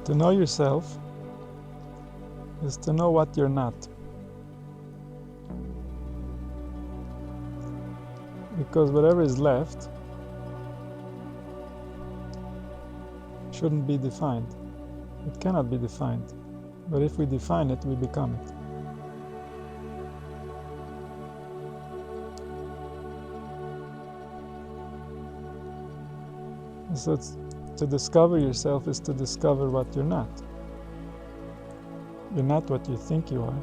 To know yourself is to know what you're not. Because whatever is left shouldn't be defined. It cannot be defined. But if we define it, we become it. So to discover yourself is to discover what you're not. You're not what you think you are,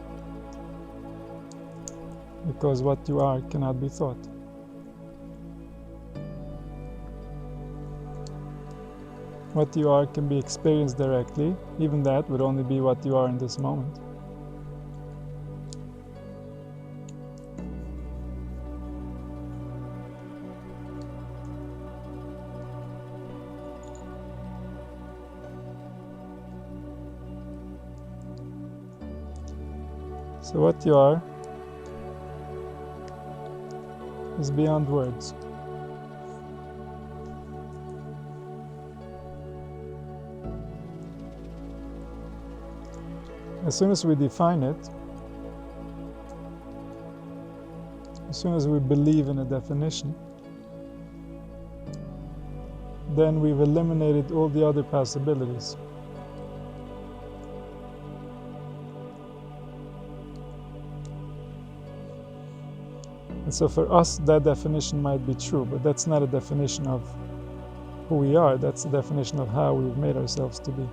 because what you are cannot be thought. What you are can be experienced directly. Even that would only be what you are in this moment. So what you are is beyond words. As soon as we define it, as soon as we believe in a definition, then we've eliminated all the other possibilities. And so for us, that definition might be true, but that's not a definition of who we are. That's a definition of how we've made ourselves to be.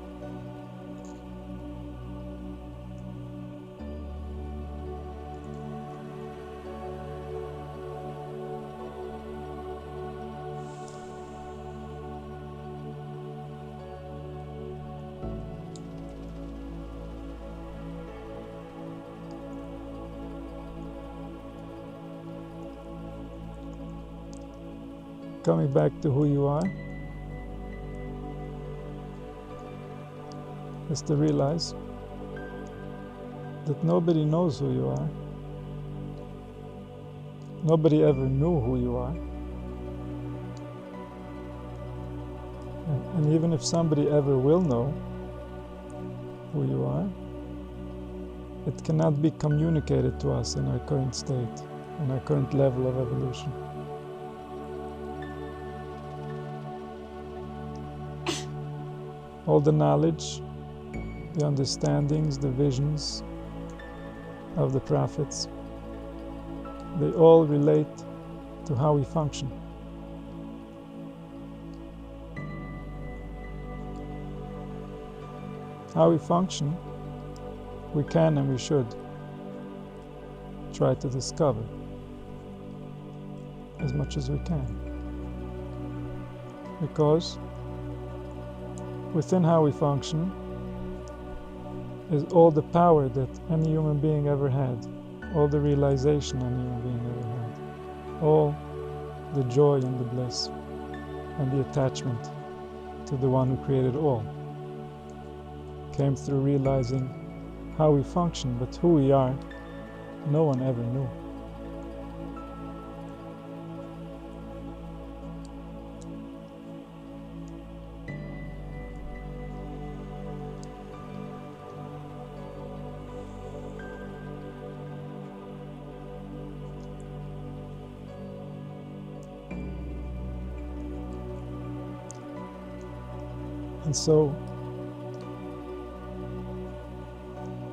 Coming back to who you are is to realize that nobody knows who you are. Nobody ever knew who you are. And even if somebody ever will know who you are, it cannot be communicated to us in our current state, in our current level of evolution. All the knowledge, the understandings, the visions of the prophets, they all relate to how we function. How we function, we can and we should try to discover as much as we can. Because within how we function is all the power that any human being ever had, all the realization any human being ever had, all the joy and the bliss and the attachment to the one who created all came through realizing how we function, but who we are, no one ever knew. And so,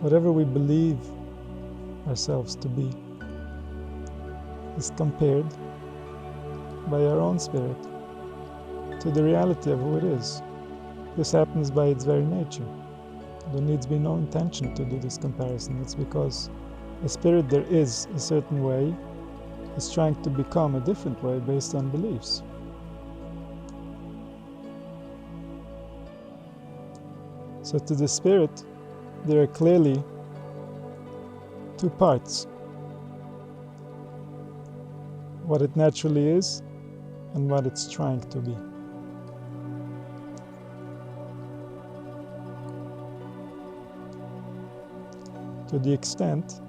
whatever we believe ourselves to be is compared by our own spirit to the reality of who it is. This happens by its very nature. There needs be no intention to do this comparison. It's because a spirit there is a certain way is trying to become a different way based on beliefs. So to the spirit, there are clearly two parts. What it naturally is and what it's trying to be. To the extent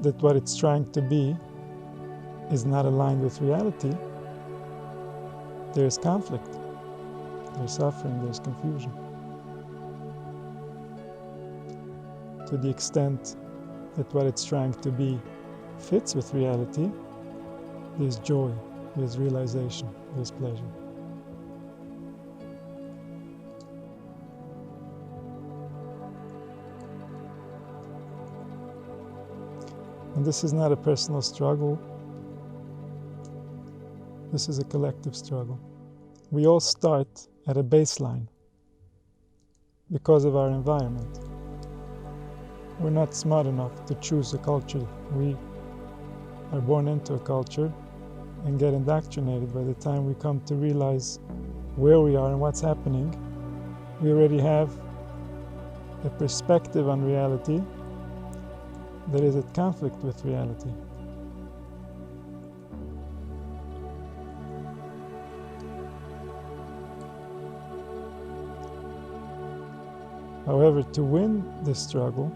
that what it's trying to be is not aligned with reality, there is conflict, there's suffering, there's confusion. to the extent that what it's trying to be fits with reality, there's joy, there's realization, there's pleasure. And this is not a personal struggle. This is a collective struggle. We all start at a baseline because of our environment. We're not smart enough to choose a culture. We are born into a culture and get indoctrinated. By the time we come to realize where we are and what's happening, we already have a perspective on reality that is at conflict with reality. However, to win this struggle,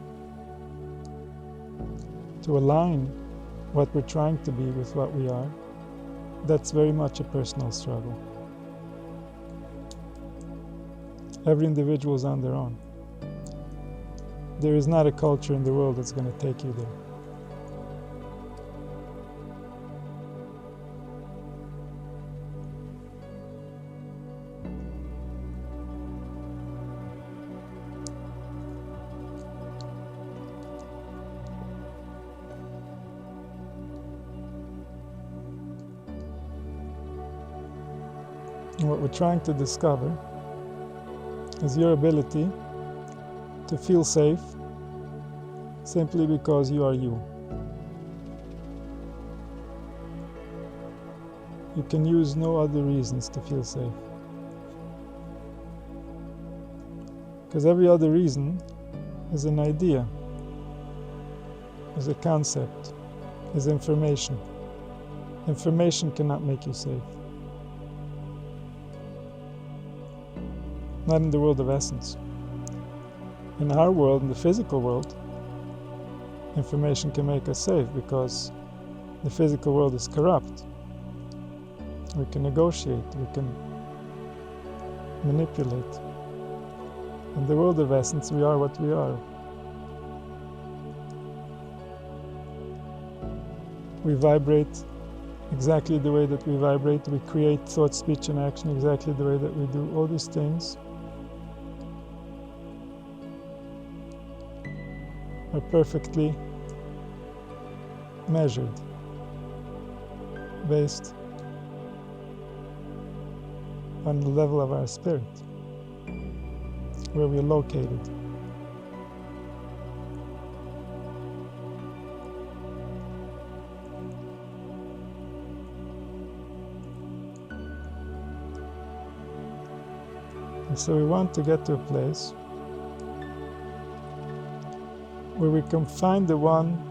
to align what we're trying to be with what we are, that's very much a personal struggle. Every individual is on their own. There is not a culture in the world that's going to take you there. And what we're trying to discover is your ability to feel safe simply because you are you. You can use no other reasons to feel safe. Because every other reason is an idea, is a concept, is information. Information cannot make you safe. Not in the world of essence. In our world, in the physical world, information can make us safe because the physical world is corrupt. We can negotiate, we can manipulate. In the world of essence, we are what we are. We vibrate exactly the way that we vibrate. We create thought, speech, and action exactly the way that we do. All these things are perfectly measured based on the level of our spirit, where we are located. And so we want to get to a place where we can find the one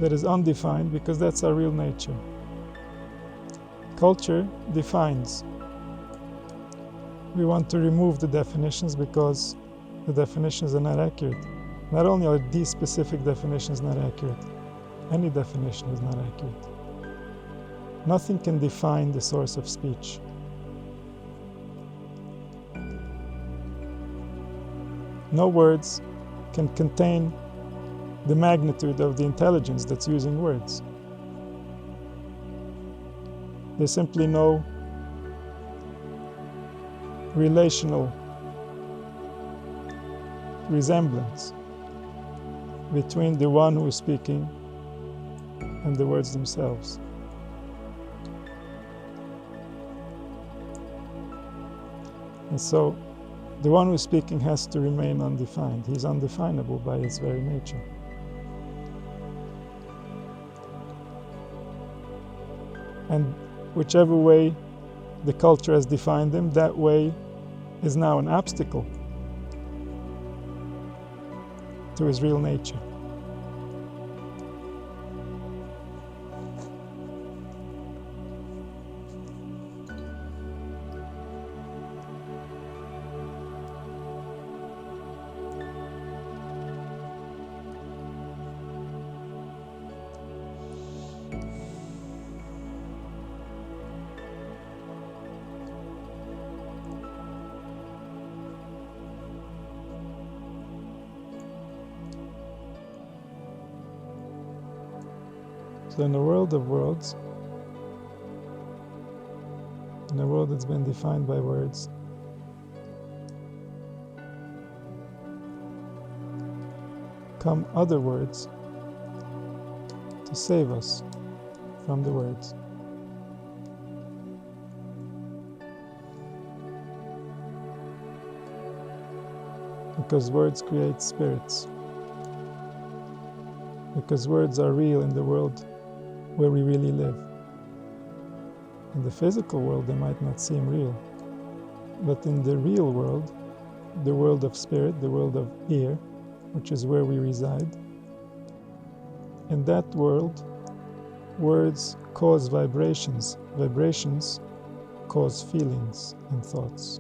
that is undefined, because that's our real nature. Culture defines. We want to remove the definitions because the definitions are not accurate. Not only are these specific definitions not accurate, any definition is not accurate. Nothing can define the source of speech. No words can contain the magnitude of the intelligence that's using words. There's simply no relational resemblance between the one who is speaking and the words themselves. And so the one who is speaking has to remain undefined. He's undefinable by his very nature. And whichever way the culture has defined him, that way is now an obstacle to his real nature. So in a world of worlds, in a world that's been defined by words, come other words to save us from the words. Because words create spirits. Because words are real in the world where we really live. In the physical world, they might not seem real. But in the real world, the world of spirit, the world of air, which is where we reside, in that world, words cause vibrations. Vibrations cause feelings and thoughts.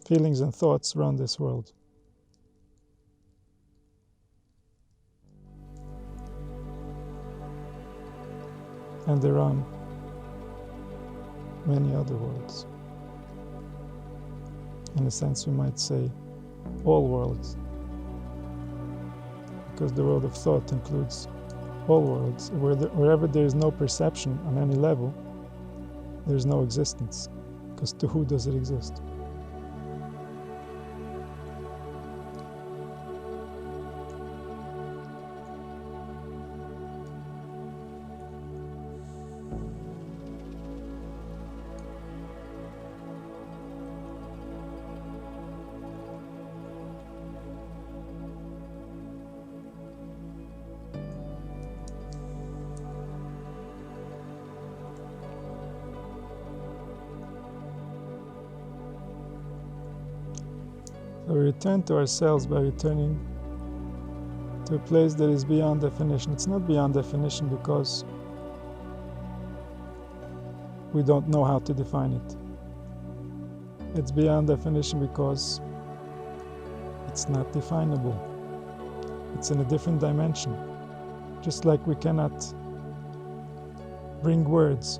Feelings and thoughts run this world. And they run many other worlds. In a sense, we might say all worlds, because the world of thought includes all worlds. Wherever there is no perception on any level, there is no existence, because to who does it exist? So we return to ourselves by returning to a place that is beyond definition. It's not beyond definition because we don't know how to define it. It's beyond definition because it's not definable. It's in a different dimension. Just like we cannot bring words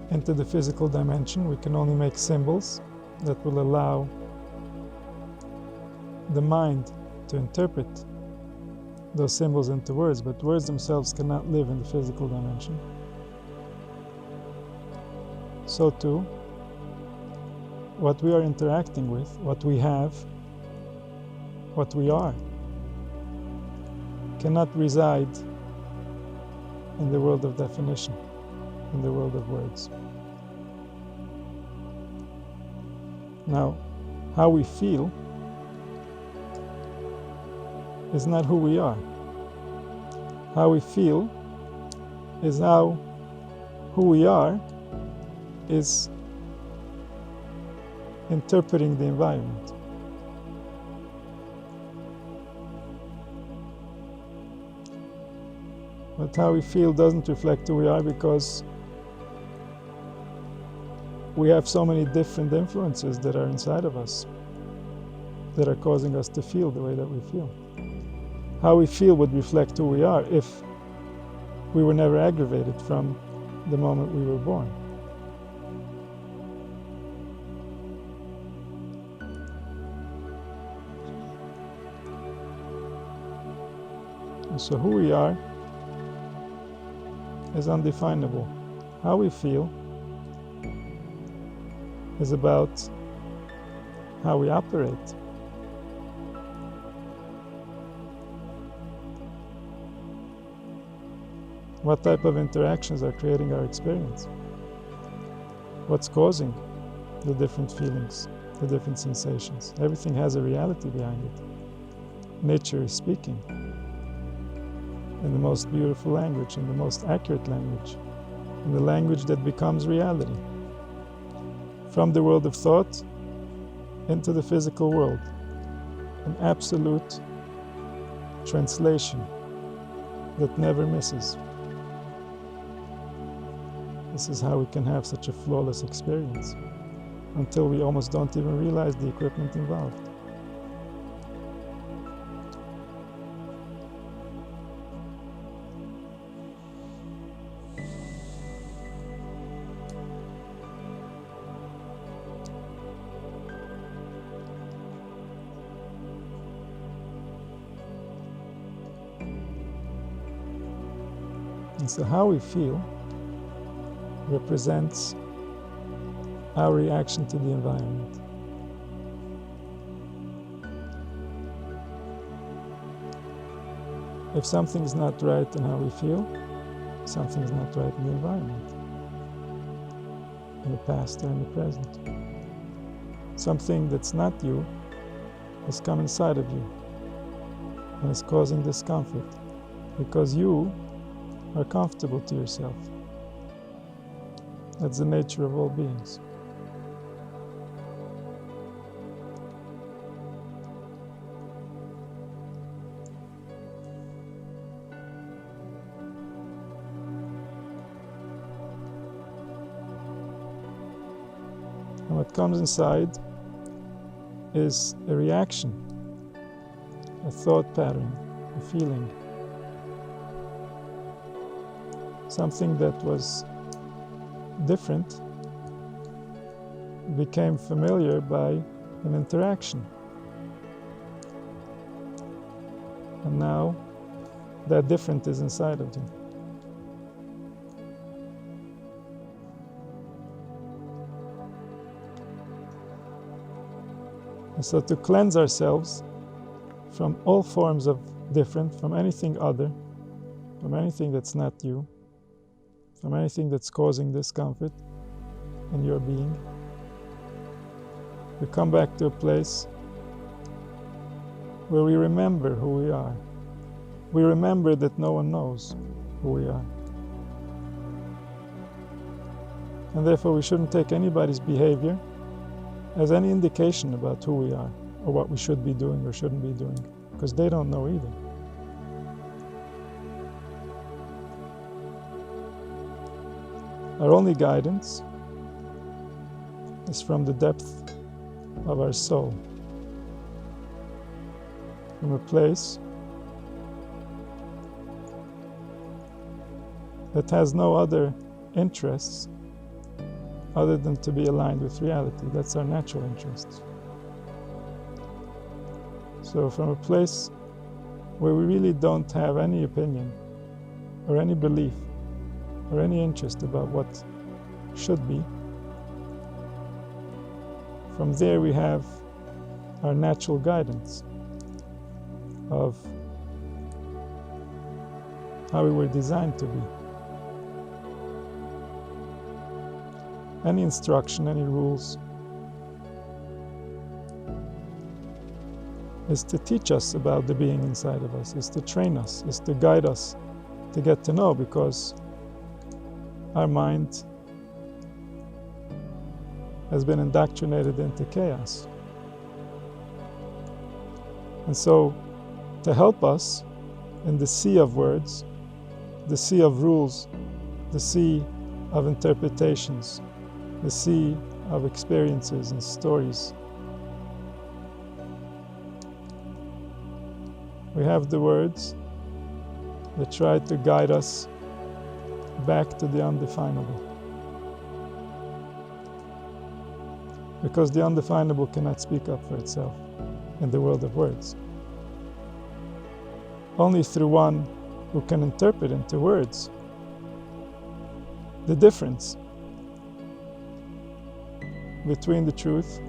into the physical dimension, we can only make symbols that will allow the mind to interpret those symbols into words, but words themselves cannot live in the physical dimension. So too, what we are interacting with, what we have, what we are, cannot reside in the world of definition, in the world of words. Now, how we feel is not who we are. How we feel is how who we are is interpreting the environment. But how we feel doesn't reflect who we are because we have so many different influences that are inside of us that are causing us to feel the way that we feel. How we feel would reflect who we are if we were never aggravated from the moment we were born. And so who we are is undefinable. How we feel is about how we operate. What type of interactions are creating our experience? What's causing the different feelings, the different sensations? Everything has a reality behind it. Nature is speaking in the most beautiful language, in the most accurate language, in the language that becomes reality. From the world of thought into the physical world, an absolute translation that never misses. This is how we can have such a flawless experience, until we almost don't even realize the equipment involved. And so how we feel represents our reaction to the environment. If something's not right in how we feel, something's not right in the environment, in the past or in the present. Something that's not you has come inside of you and is causing discomfort because you are comfortable to yourself. That's the nature of all beings. And what comes inside is a reaction, a thought pattern, a feeling. Something that was different became familiar by an interaction. And now that different is inside of you. And so to cleanse ourselves from all forms of different, from anything other, from anything that's not you, from anything that's causing discomfort in your being, we come back to a place where we remember who we are. We remember that no one knows who we are. And therefore we shouldn't take anybody's behavior as any indication about who we are or what we should be doing or shouldn't be doing, because they don't know either. Our only guidance is from the depth of our soul, from a place that has no other interests other than to be aligned with reality. That's our natural interests. So from a place where we really don't have any opinion or any belief or any interest about what should be, from there we have our natural guidance of how we were designed to be. Any instruction, any rules is to teach us about the being inside of us, is to train us, is to guide us, to get to know, because our mind has been indoctrinated into chaos. And so, to help us in the sea of words, the sea of rules, the sea of interpretations, the sea of experiences and stories, we have the words that try to guide us back to the undefinable. Because the undefinable cannot speak up for itself in the world of words. Only through one who can interpret into words the difference between the truth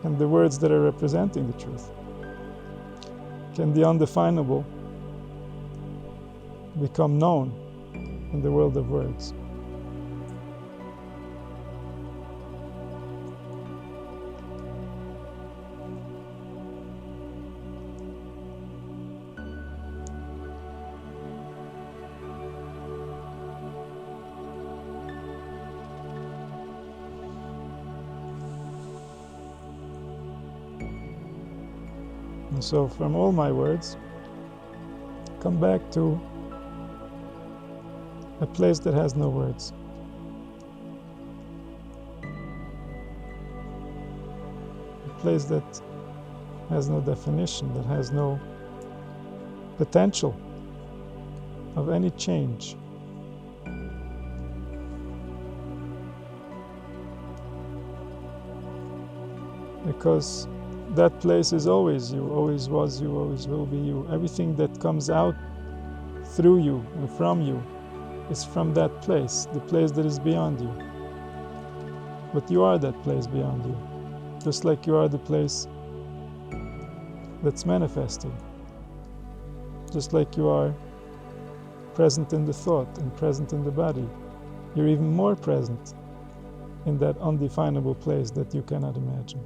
and the words that are representing the truth can the undefinable become known in the world of words. And so from all my words, come back to a place that has no words. A place that has no definition, that has no potential of any change. Because that place is always you, always was you, always will be you. Everything that comes out through you and from you is from that place, the place that is beyond you. But you are that place beyond you, just like you are the place that's manifested, just like you are present in the thought and present in the body. You're even more present in that undefinable place that you cannot imagine.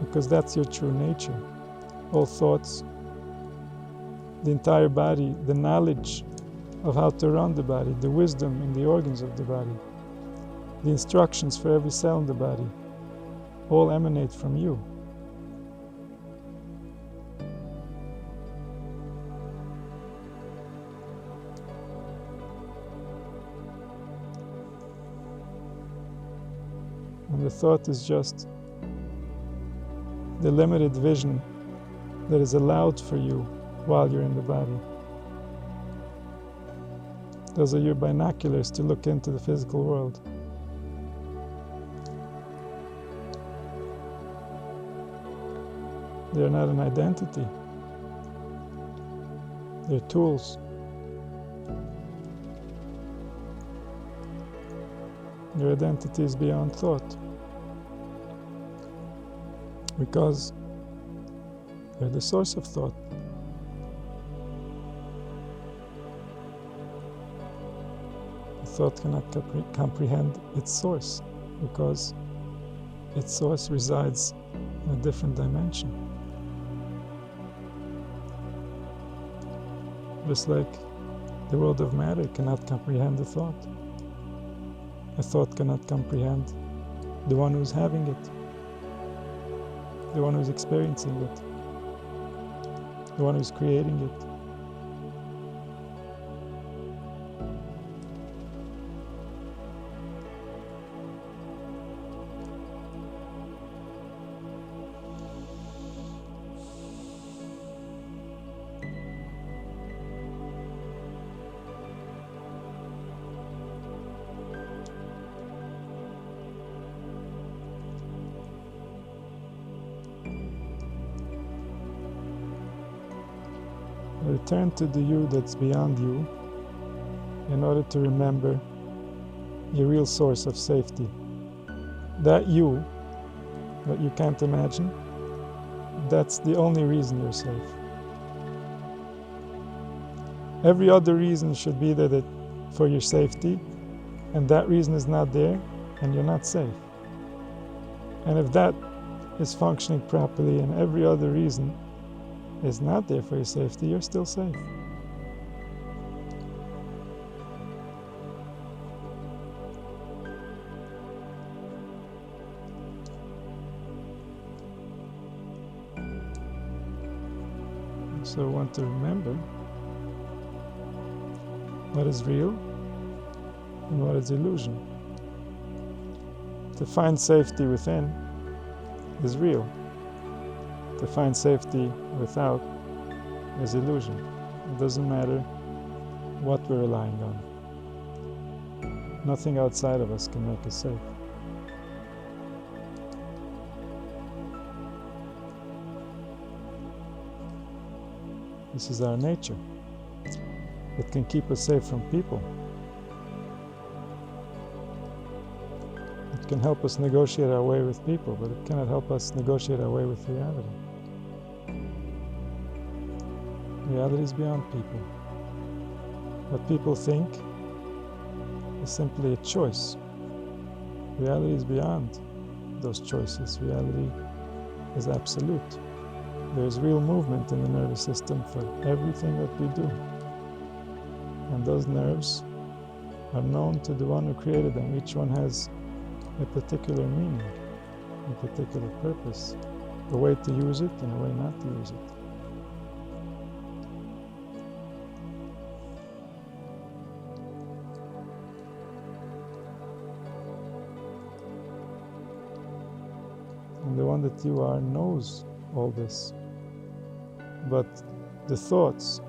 Because that's your true nature. All thoughts, the entire body, the knowledge of how to run the body, the wisdom in the organs of the body, the instructions for every cell in the body, all emanate from you. And the thought is just the limited vision that is allowed for you while you're in the body. Those are your binoculars to look into the physical world. They're not an identity. They're tools. Your identity is beyond thought, because they're the source of thought. The thought cannot comprehend its source, because its source resides in a different dimension. Just like the world of matter cannot comprehend the thought. A thought cannot comprehend the one who's having it, the one who's experiencing it, the one who's creating it. Return to the you that's beyond you in order to remember your real source of safety. That you that you can't imagine, that's the only reason you're safe. Every other reason should be there for your safety, and that reason is not there, and you're not safe. And if that is functioning properly and every other reason is not there for your safety, you're still safe. So I want to remember what is real and what is illusion. To find safety within is real. To find safety without is illusion. It doesn't matter what we're relying on. Nothing outside of us can make us safe. This is our nature. It can keep us safe from people. It can help us negotiate our way with people, but it cannot help us negotiate our way with reality. Reality is beyond people. What people think is simply a choice. Reality is beyond those choices. Reality is absolute. There is real movement in the nervous system for everything that we do. And those nerves are known to the one who created them. Each one has a particular meaning, a particular purpose, a way to use it and a way not to use it. And the one that you are knows all this. But the thoughts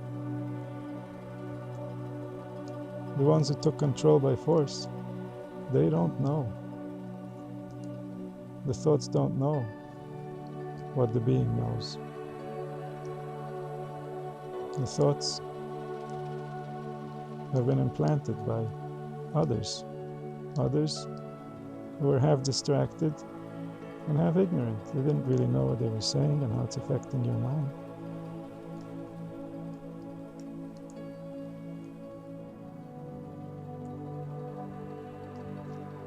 the ones who took control by force, they don't know. The thoughts don't know what the being knows. The thoughts have been implanted by others who were half distracted and half ignorant. They didn't really know what they were saying and how it's affecting your mind.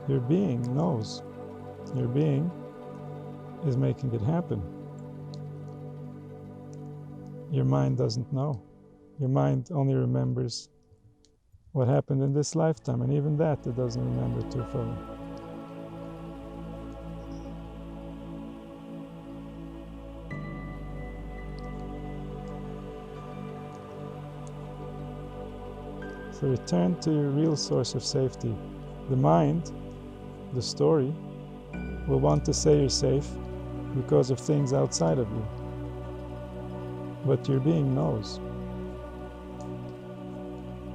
Your being knows. Your being is making it happen. Your mind doesn't know. Your mind only remembers what happened in this lifetime, and even that it doesn't remember too fully. So return to your real source of safety. The mind, the story, will want to say you're safe because of things outside of you. But your being knows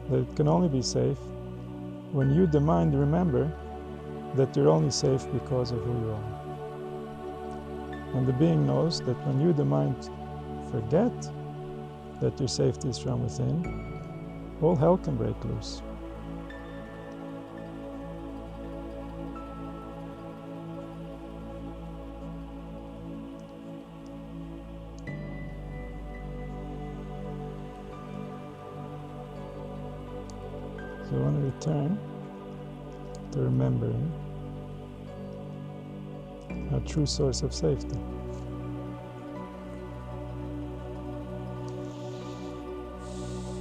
that it can only be safe when you, the mind, remember that you're only safe because of who you are. And the being knows that when you, the mind, forget that your safety is from within, all hell can break loose. So I want to return to remembering our true source of safety.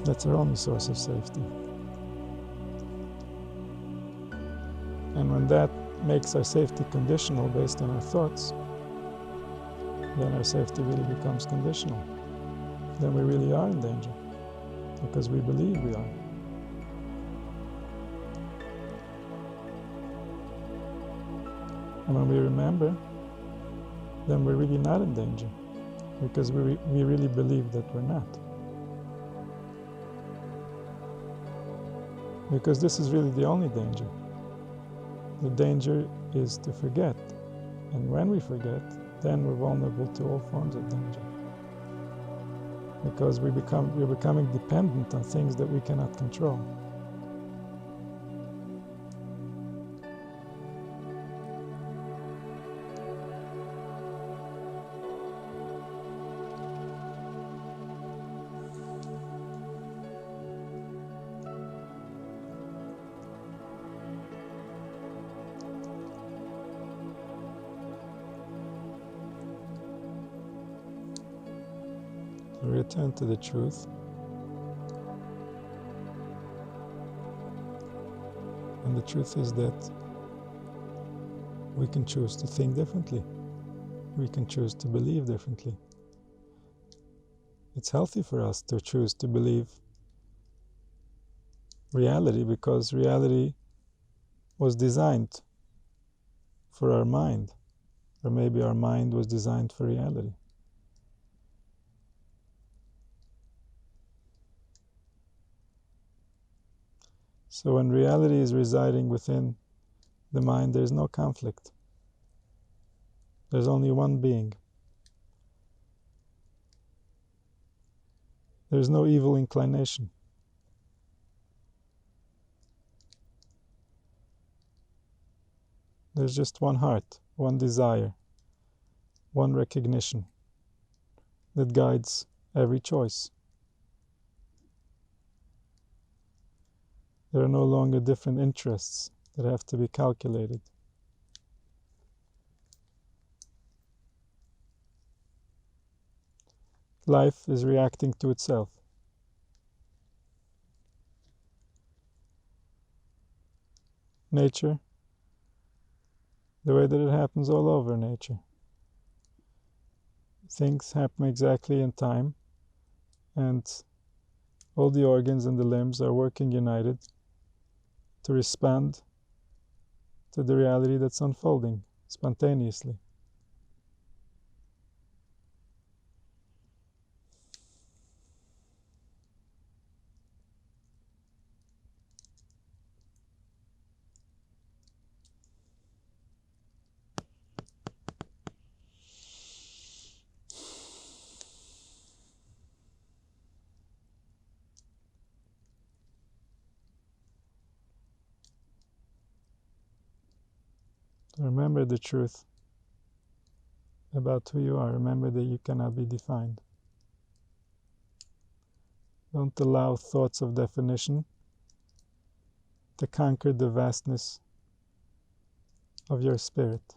That's our only source of safety. And when that makes our safety conditional based on our thoughts, then our safety really becomes conditional. Then we really are in danger because we believe we are. And when we remember, then we're really not in danger because we really believe that we're not. Because this is really the only danger. The danger is to forget. And when we forget, then we're vulnerable to all forms of danger. Because we're becoming dependent on things that we cannot control. Return to the truth, and the truth is that we can choose to think differently. We can choose to believe differently. It's healthy for us to choose to believe reality because reality was designed for our mind, or maybe our mind was designed for reality. So when reality is residing within the mind, there's no conflict. There's only one being. There's no evil inclination. There's just one heart, one desire, one recognition that guides every choice. There are no longer different interests that have to be calculated. Life is reacting to itself. Nature, the way that it happens all over nature. Things happen exactly in time, and all the organs and the limbs are working united to respond to the reality that's unfolding spontaneously. Remember the truth about who you are. Remember that you cannot be defined. Don't allow thoughts of definition to conquer the vastness of your spirit.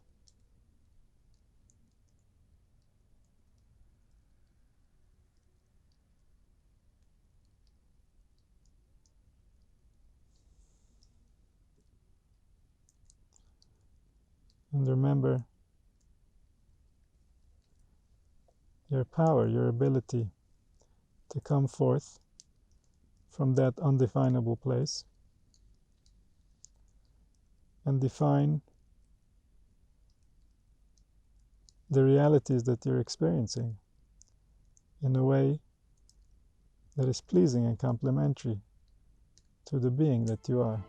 And remember your power, your ability to come forth from that undefinable place and define the realities that you're experiencing in a way that is pleasing and complementary to the being that you are.